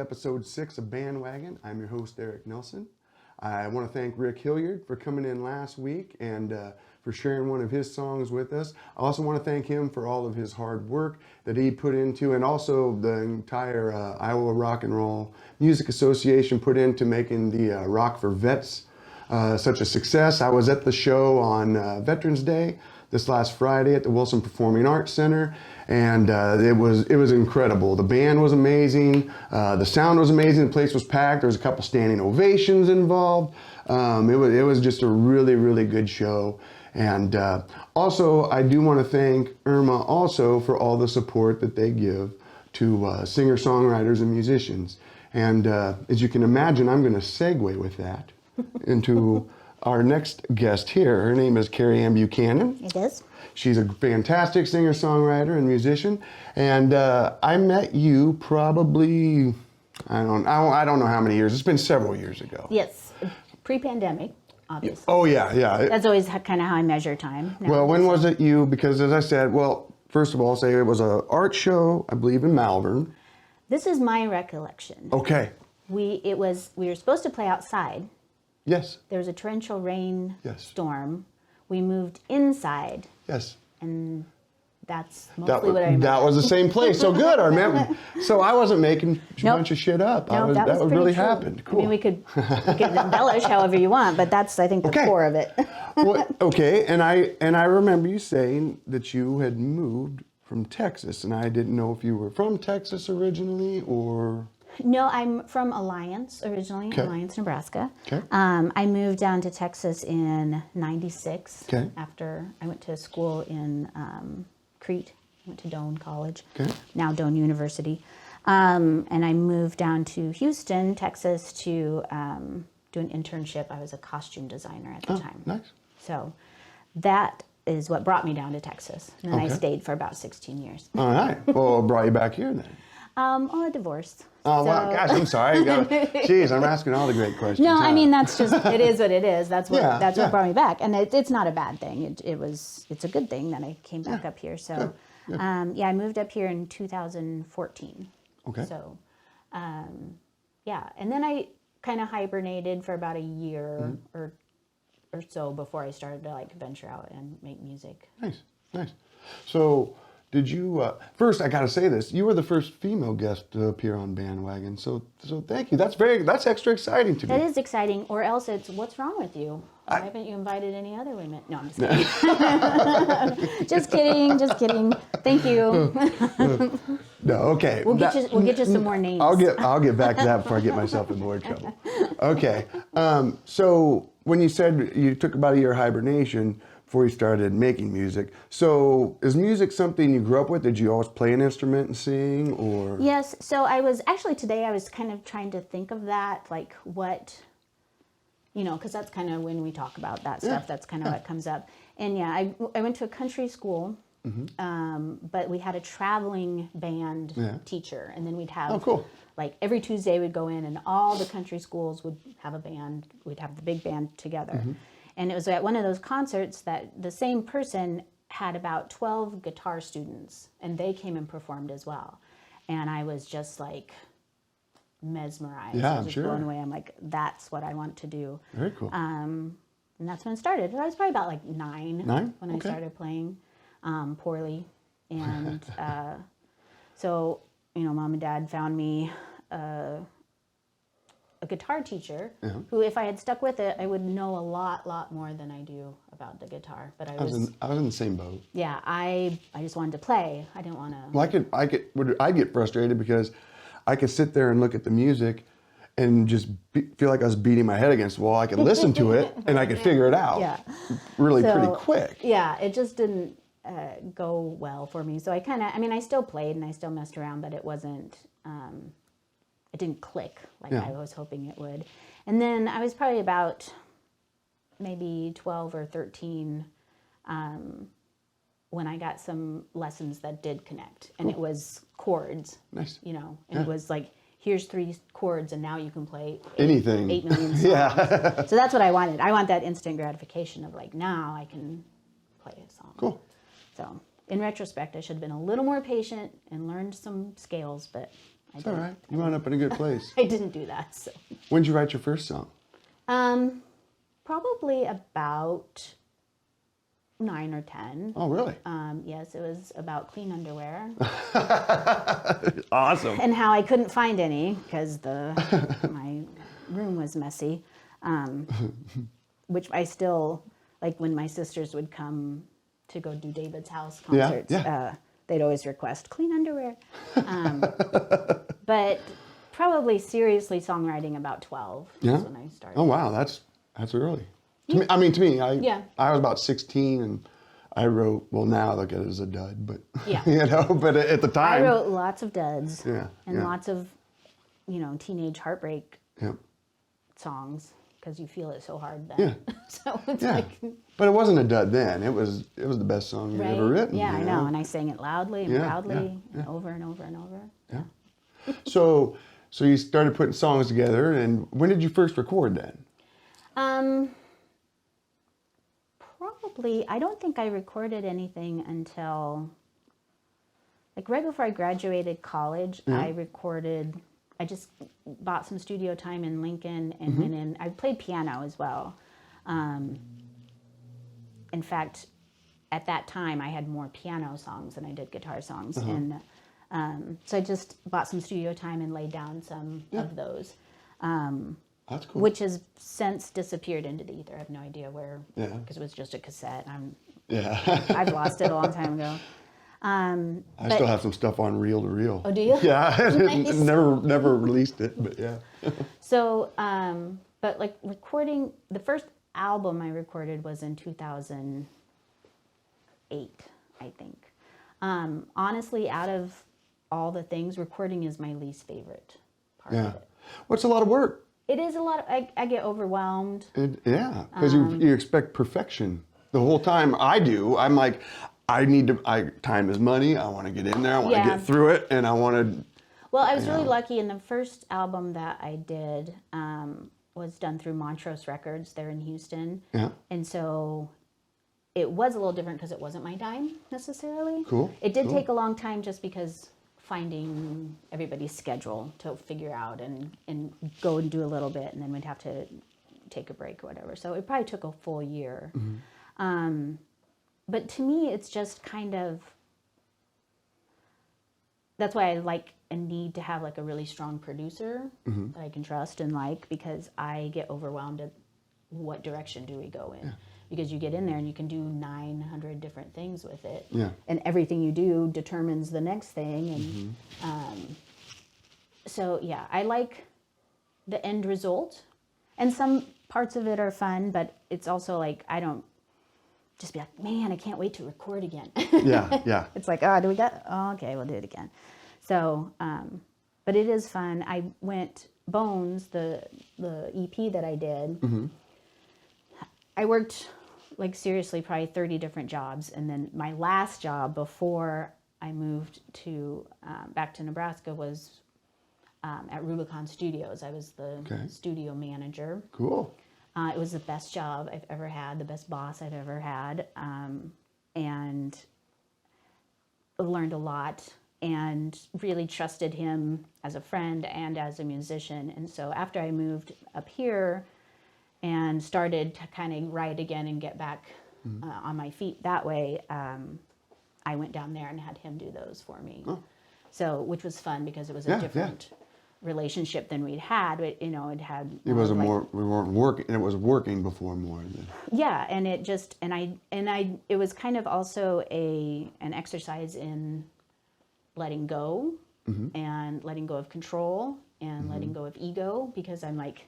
episode 6 of Bandwagon. I'm your host, Eric Nelson. I want to thank Rick Hilliard for coming in last week and for sharing one of his songs with us. I also want to thank him for all of his hard work that he put into, and also the entire Iowa Rock and Roll Music Association put into making the Rock for Vets such a success. I was at the show on Veterans Day this last Friday at the Wilson Performing Arts Center, and it was incredible. The band was amazing, the sound was amazing, the place was packed, there was a couple standing ovations involved. It was just a really, really good show. And also, I do want to thank Irma also for all the support that they give to singer-songwriters and musicians. And as you can imagine, I'm going to segue with that into our next guest here. Her name is Carrie Ann Buchanan. It is. She's a fantastic singer-songwriter and musician. And I met you probably, I don't know how many years. It's been several years ago. Yes, pre-pandemic, obviously. Oh, yeah. That's always kind of how I measure time. Well, when was it you? Because as I said, well, first of all, say it was an art show, I believe, in Malvern. This is my recollection. Okay. We were supposed to play outside. Yes. There was a torrential rain Yes. storm. We moved inside. Yes. And that's mostly what I remember. That was the same place. So good. I remember. So I wasn't making a Nope. bunch of shit up. No, that was really true. happened. Cool. I mean, we could embellish however you want, but that's, I think, the Okay. core of it. Well, okay. And I remember you saying that you had moved from Texas, and I didn't know if you were from Texas originally or... No, I'm from Alliance originally, Okay. Alliance, Nebraska. Okay. I moved down to Texas in '96 Okay. after I went to school in Crete. I went to Doane College, Okay. now Doane University. And I moved down to Houston, Texas to do an internship. I was a costume designer at the time. Nice. So that is what brought me down to Texas. And then I Okay. stayed for about 16 years. All right. Well, what brought you back here then? A divorce. Oh, wow. Gosh, I'm sorry. Jeez, I'm asking all the great questions. No, huh? I mean, that's just, it is what it is. That's what Yeah, that's yeah. what brought me back. And it's not a bad thing. It's a good thing that I came back up here. So, Good. I moved up here in 2014. Okay. So, yeah. And then I kind of hibernated for about a year or so before I started to like venture out and make music. Nice. So, did you, first I gotta say this, you were the first female guest to appear on Bandwagon, so thank you. That's extra exciting to me. That is exciting, or else it's, what's wrong with you? Why haven't you invited any other women? No, I'm just kidding. Just kidding. Thank you. No, okay. We'll get you some more names. I'll get back to that before I get myself in more trouble. Okay, so when you said you took about a year hibernation before you started making music, so is music something you grew up with? Did you always play an instrument and sing, or? Yes, so today I was kind of trying to think of that, like what, because that's kind of when we talk about that stuff, that's kind of what comes up. And yeah, I went to a country school, but we had a traveling band teacher, and then we'd have, like every Tuesday we'd go in and all the country schools would have a band, we'd have the big band together. And it was at one of those concerts that the same person had about 12 guitar students, and they came and performed as well. And I was just like mesmerized. Yeah, I was I'm just sure. blown away. I'm like, that's what I want to do. Very cool. And that's when it started. I was probably about like 9 when I Okay. started playing poorly. And so, Mom and Dad found me a guitar teacher who, if I had stuck with it, I would know a lot more than I do about the guitar. But I was in the same boat. yeah, I just wanted to play. I didn't want to. Well, I get frustrated because I could sit there and look at the music and just feel like I was beating my head against the wall. I could listen to it and I could figure it out pretty quick. Yeah, it just didn't go well for me. So I still played and I still messed around, but it wasn't, it didn't click like I was hoping it would. And then I was probably about maybe 12 or 13 when I got some lessons that did connect. And it was chords. Nice. And it was like, here's 3 chords and now you can play anything. 8 million songs. So that's what I wanted. I want that instant gratification of like, now I can play a song. Cool. So in retrospect, I should have been a little more patient and learned some scales, but It's all right. You wound up in a good place. I didn't do that. So, When did you write your first song? probably about 9 or 10. Oh, really? Yes, it was about clean underwear Awesome. and how I couldn't find any because my room was messy. Which I still like when my sisters would come to go do David's House concerts. Yeah. They'd always request clean underwear. But probably seriously songwriting about 12 Yeah. is when I started. Oh, wow. That's early. To me, I was about 16 and I wrote, well, now I look at it as a dud, but, Yeah. but at the I time. wrote lots of duds Yeah, and yeah. lots of, teenage heartbreak Yeah. songs because you feel it so hard then. Yeah. So it's Yeah. like, But it wasn't a dud then. It was the best song you've right? ever written. Yeah, you I know. And I sang it loudly and Yeah, proudly yeah, and over and over and over. Yeah. So you started putting songs together, and when did you first record then? Probably, I don't think I recorded anything until, like right before I graduated college, I just bought some studio time in Lincoln and went in, I played piano as well. In fact, at that time I had more piano songs than I did guitar songs. And so I just bought some studio time and laid down some of those. That's cool. Which has since disappeared into the ether. I have no idea where, Yeah. because it was just a cassette. Yeah. I've lost it a long time ago. I still have some stuff on reel to reel. Oh, do you? Yeah. Nice. Never released it, but yeah. So, but like recording, the first album I recorded was in 2008, I think. Honestly, out of all the things, recording is my least favorite part Yeah. of it. Well, it's a lot of work. It is a lot of, I get overwhelmed. Yeah, because you expect perfection the whole time. I do. I'm like, time is money. I want to get in there. I want to Yeah. get through it, and I want to. Well, I was really lucky in the first album that I did was done through Montrose Records there in Houston. Yeah. And so it was a little different because it wasn't my time necessarily. Cool, It did cool. take a long time just because finding everybody's schedule to figure out and go and do a little bit and then we'd have to take a break or whatever. So it probably took a full year. But to me, it's just kind of, that's why I like and need to have like a really strong producer that I can trust and like, because I get overwhelmed at what direction do we go in. Because you get in there and you can do 900 different things with it. Yeah. And everything you do determines the next thing. And so, yeah, I like the end result. And some parts of it are fun, but it's also like, I don't just be like, man, I can't wait to record again. Yeah. It's like, okay, we'll do it again. So, but it is fun. I went, Bones, the EP that I did, I worked like seriously probably 30 different jobs. And then my last job before I moved to back to Nebraska was at Rubicon Studios. I was the studio manager. Cool. It was the best job I've ever had, the best boss I've ever had. And I learned a lot and really trusted him as a friend and as a musician. And so after I moved up here and started to kind of write again and get back on my feet that way, I went down there and had him do those for me. So, which was fun because it was a different relationship than we'd had. It had. It was we weren't working. It was working before more than. Yeah, and it just it was kind of also an exercise in letting go and letting go of control and letting go of ego, because I'm like,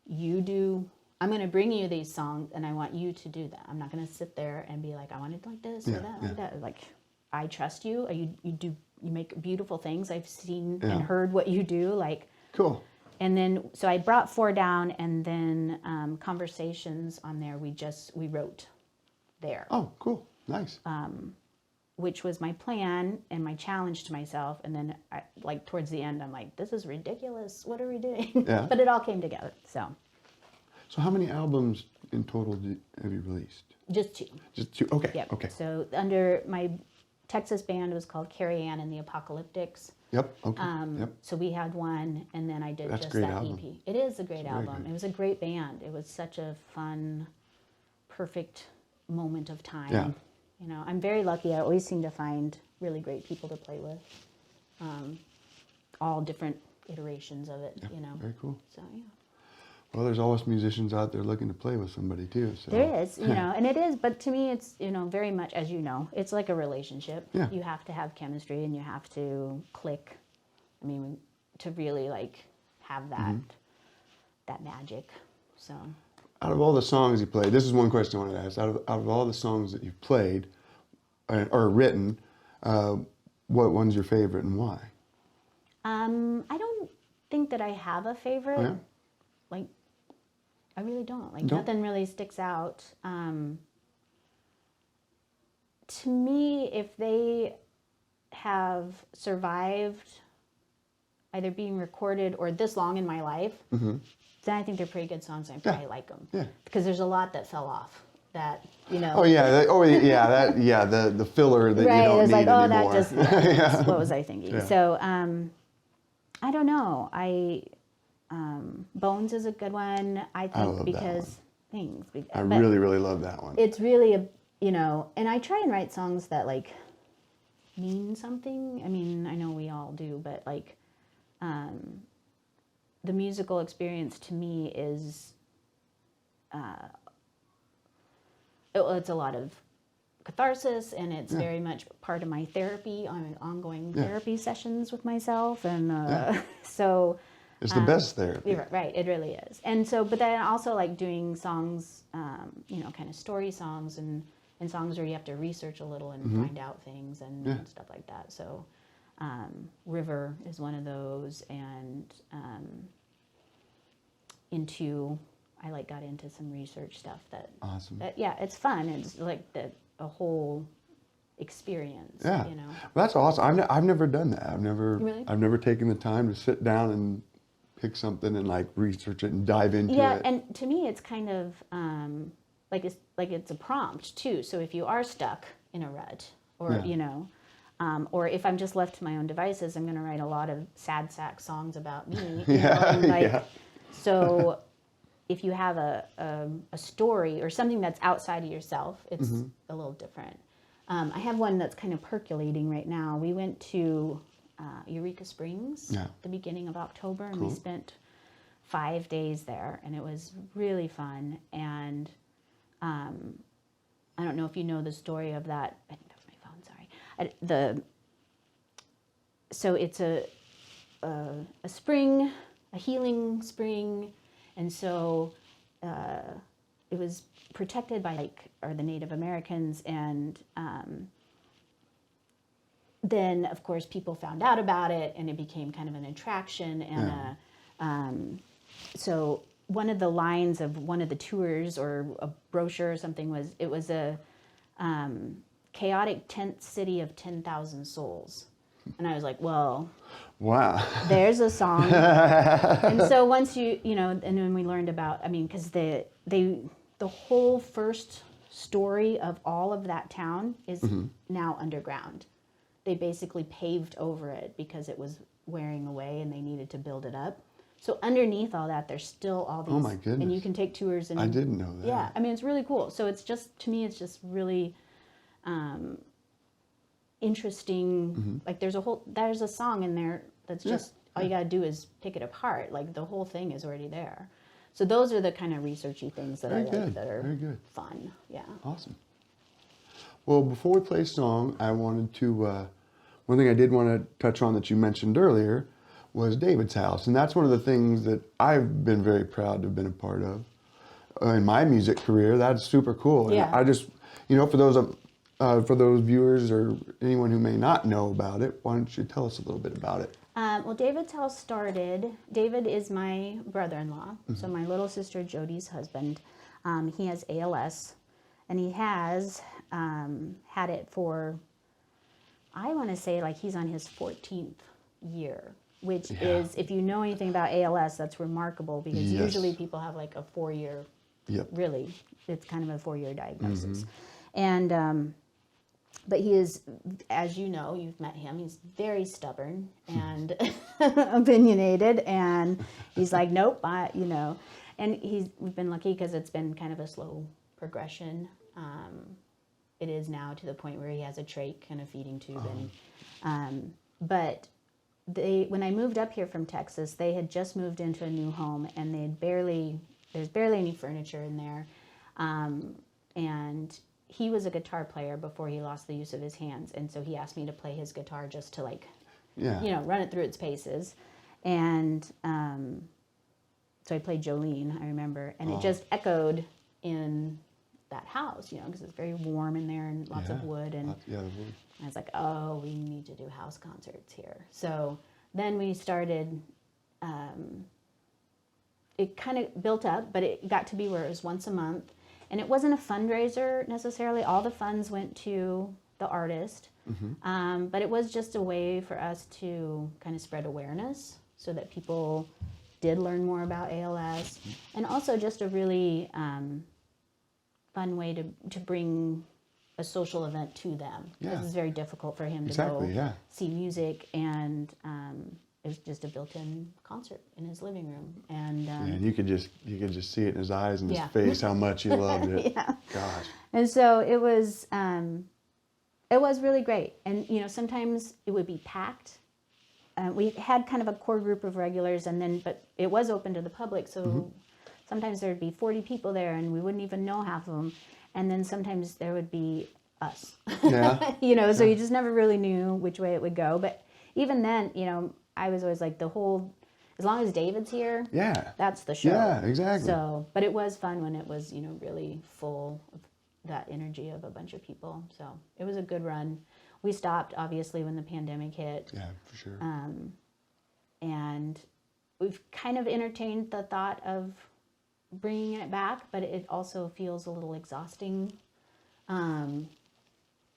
I'm going to bring you these songs and I want you to do that. I'm not going to sit there and be like, I want it like this or that, like that. Like, I trust you. You make beautiful things. I've seen and heard what you do. Like, cool. And then, so I brought 4 down, and then Conversations on there, we wrote there. Oh, cool. Nice. Which was my plan and my challenge to myself. And then, like towards the end, I'm like, this is ridiculous. What are we doing? Yeah. But it all came together. So how many albums in total have you released? Just 2. Just 2. Okay. Yep. Okay. So under my Texas band, it was called Carrie Ann and the Apocalyptics. Yep. Okay. Yep. So we had one, and then I did That's a just great that album. EP. It is a great album. good. It was a great band. It was such a fun, perfect moment of time. Yeah. You know, I'm very lucky. I always seem to find really great people to play with. All different iterations of it, you know. Very cool. So, yeah. Well, there's always musicians out there looking to play with somebody too. So. There is, you know, and it is, but to me, it's, you know, very much, as you know, it's like a relationship. Yeah. You have to have chemistry and you have to click. I mean, to really like have that that magic. So. Out of all the songs you played, this is one question I wanted to ask. Out of all the songs that you've played or written, what one's your favorite and why? I don't think that I have a favorite. Oh, yeah? Like, I really don't. Like, Don't? nothing really sticks out. To me, if they have survived either being recorded or this long in my life, then I think they're pretty good songs. I probably like them. Yeah. Because there's a lot that fell off. That, you know. Oh yeah, the filler that Right, you don't it's need like, oh, anymore. that just, what was I thinking? Yeah. So, I don't know. Bones is a good one, I think, love that because things. I but really, really love that one. it's really you know, and I try and write songs that like mean something. I mean, I know we all do, but like, the musical experience to me is, it's a lot of catharsis, and it's very much part of my therapy. I'm ongoing therapy sessions with myself, and so It's the best therapy. you're right, it really is. And so, but then I also like doing songs, you know, kind of story songs and songs where you have to research a little and find out things and stuff like that. So, River is one of those, and I like got into some research stuff Awesome. that yeah, it's fun. It's like a whole experience. Yeah. You know. Well, that's awesome. I've never done that. Really? I've never taken the time to sit down and pick something and like research it and dive into Yeah, it. and to me, it's kind of like it's a prompt too. So if you are stuck in a rut, or you know, or if I'm just left to my own devices, I'm going to write a lot of sad sack songs about me. You know, and like, so if you have a story or something that's outside of yourself, it's a little different. I have one that's kind of percolating right now. We went to Eureka Springs at the beginning of October, and we spent 5 days there, and it was really fun. And I don't know if you know the story of that. I think that was my phone. Sorry. So it's a spring, a healing spring, and so it was protected by the Native Americans, and then of course people found out about it, and it became kind of an attraction. And so one of the lines of one of the tours or a brochure or something was a chaotic tent city of 10,000 souls. And I was like, well, wow. there's a song. And so once you know, and then we learned about, I mean, because the whole first story of all of that town is now underground. They basically paved over it because it was wearing away and they needed to build it up. So underneath all that, there's still all these. Oh my goodness. And you can take tours. And I didn't know that. Yeah, I mean, it's really cool. So it's just, to me, it's just really interesting. Like there's a song in there that's just, all you got to do is pick it apart. Like the whole thing is already there. So those are the kind of researchy things that I like that are very good. fun. Yeah. Awesome. Well, before we play a song, I wanted to, one thing I did want to touch on that you mentioned earlier was David's House. And that's one of the things that I've been very proud to have been a part of in my music career. That's super cool. And Yeah. I just, you know, for those viewers or anyone who may not know about it, why don't you tell us a little bit about it? Well, David's House started, David is my brother-in-law, so my little sister Jody's husband. He has ALS, and he has had it for, I want to say like he's on his 14th year, which is, if you know anything about ALS, that's remarkable, because usually people have like a 4-year, really, it's kind of a 4-year diagnosis. And but he is, as you know, you've met him, he's very stubborn and opinionated, and he's like, nope, and we've been lucky because it's been kind of a slow progression. It is now to the point where he has a trach and a feeding tube, but when I moved up here from Texas, they had just moved into a new home, and there's barely any furniture in there, and he was a guitar player before he lost the use of his hands, and so he asked me to play his guitar just to run it through its paces, and so I played Jolene, I remember, and it just echoed in that house, because it's very warm in there and lots of wood, and I was like, oh, we need to do house concerts here. So then we started, it kind of built up, but it got to be where it was once a month. And it wasn't a fundraiser necessarily. All the funds went to the artist. But it was just a way for us to kind of spread awareness so that people did learn more about ALS. And also just a really fun way to bring a social event to them. Because it's very difficult for him to go see music, and it's just a built-in concert in his living room. And you could just see it in his eyes and his face how much he loved it. Gosh. And so it was really great. And sometimes it would be packed. We had kind of a core group of regulars, but it was open to the public, so sometimes there would be 40 people there, and we wouldn't even know half of them. And then sometimes there would be us. So you just never really knew which way it would go. But even then, I was always like, as long as David's here, that's the show. Yeah, exactly. So, but it was fun when it was, really full of that energy of a bunch of people. So it was a good run. We stopped, obviously, when the pandemic hit. Yeah, for sure. And we've kind of entertained the thought of bringing it back, but it also feels a little exhausting,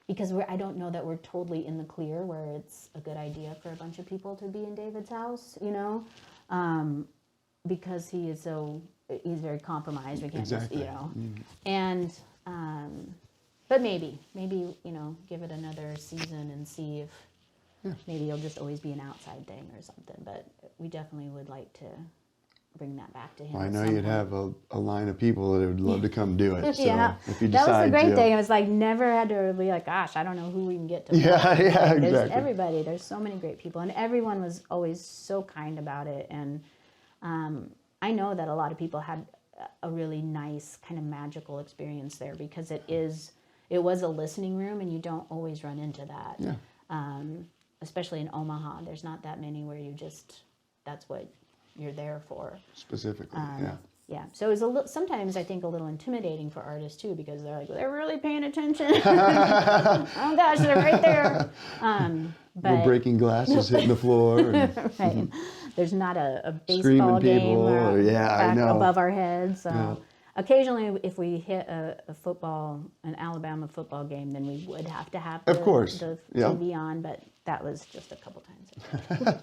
because I don't know that we're totally in the clear where it's a good idea for a bunch of people to be in David's house, because he's very compromised. We can't just, and but maybe give it another season and see if maybe it'll just always be an outside thing or something. But we definitely would like to bring that back to him. Well, I know you'd have a line of people that would love to come do it. So if you that was the great to, thing. It was like never had to be like, gosh, I don't know who we can get to. Exactly. There's everybody. There's so many great people, and everyone was always so kind about it. And I know that a lot of people had a really nice kind of magical experience there, because it was a listening room, and you don't always run into that. Especially in Omaha, there's not that many where that's what you're there for. Specifically, So it was sometimes I think a little intimidating for artists too, because they're like, they're really paying attention. Oh gosh, they're right there. But no breaking glasses, hitting the floor. And, right. There's not a baseball game above our heads. So occasionally, if we hit a an Alabama football game, then we would have to have the TV on. But that was just a couple times.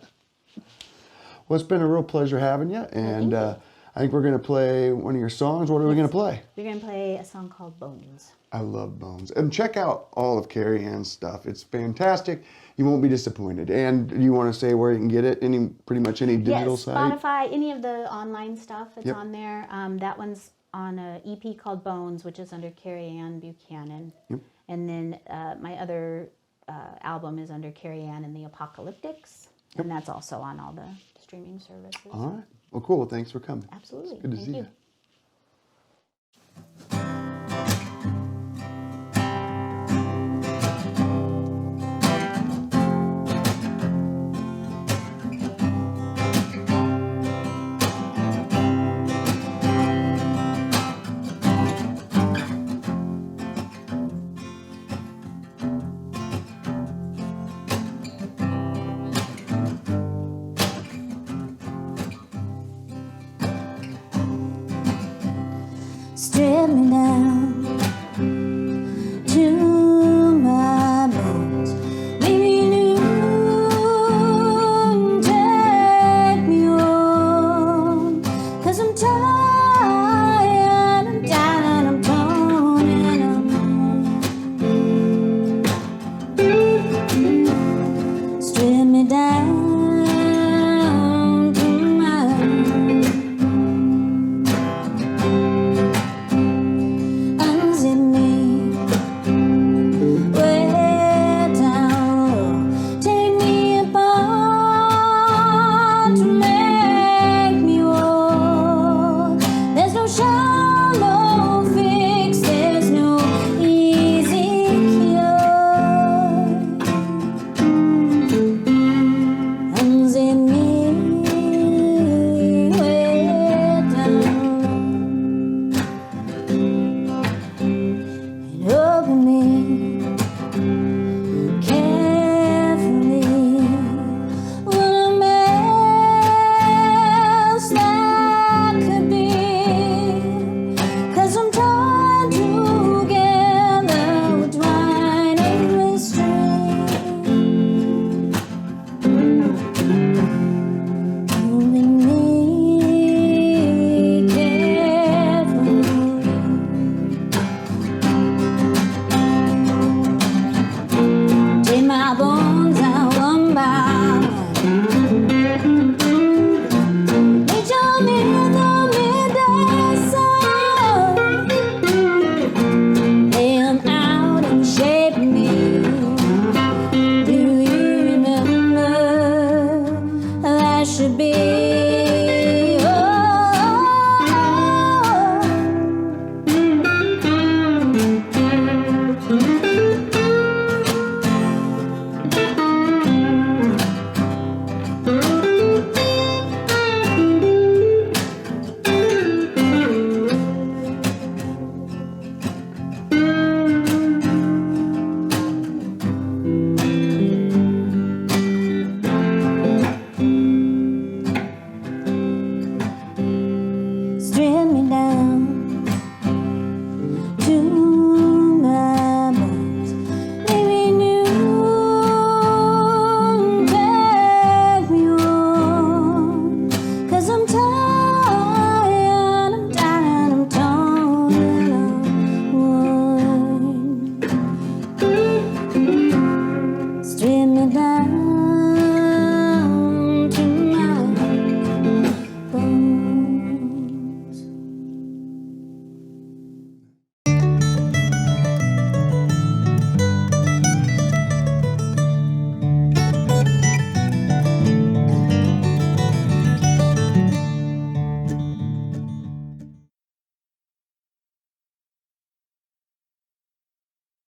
Well, it's been a real pleasure having you, and I think we're going to play one of your songs. What are we going to play? We're going to play a song called Bones. I love Bones. And check out all of Carrie Ann's stuff. It's fantastic. You won't be disappointed. And you want to say where you can get it? Pretty much any digital site? Spotify, any of the online stuff that's on there. That one's on an EP called Bones, which is under Carrie Ann Buchanan. And then my other album is under Carrie Ann and the Apocalyptics. And that's also on all the streaming services. All right. Well, cool. Thanks for coming. Absolutely. It's good to see you.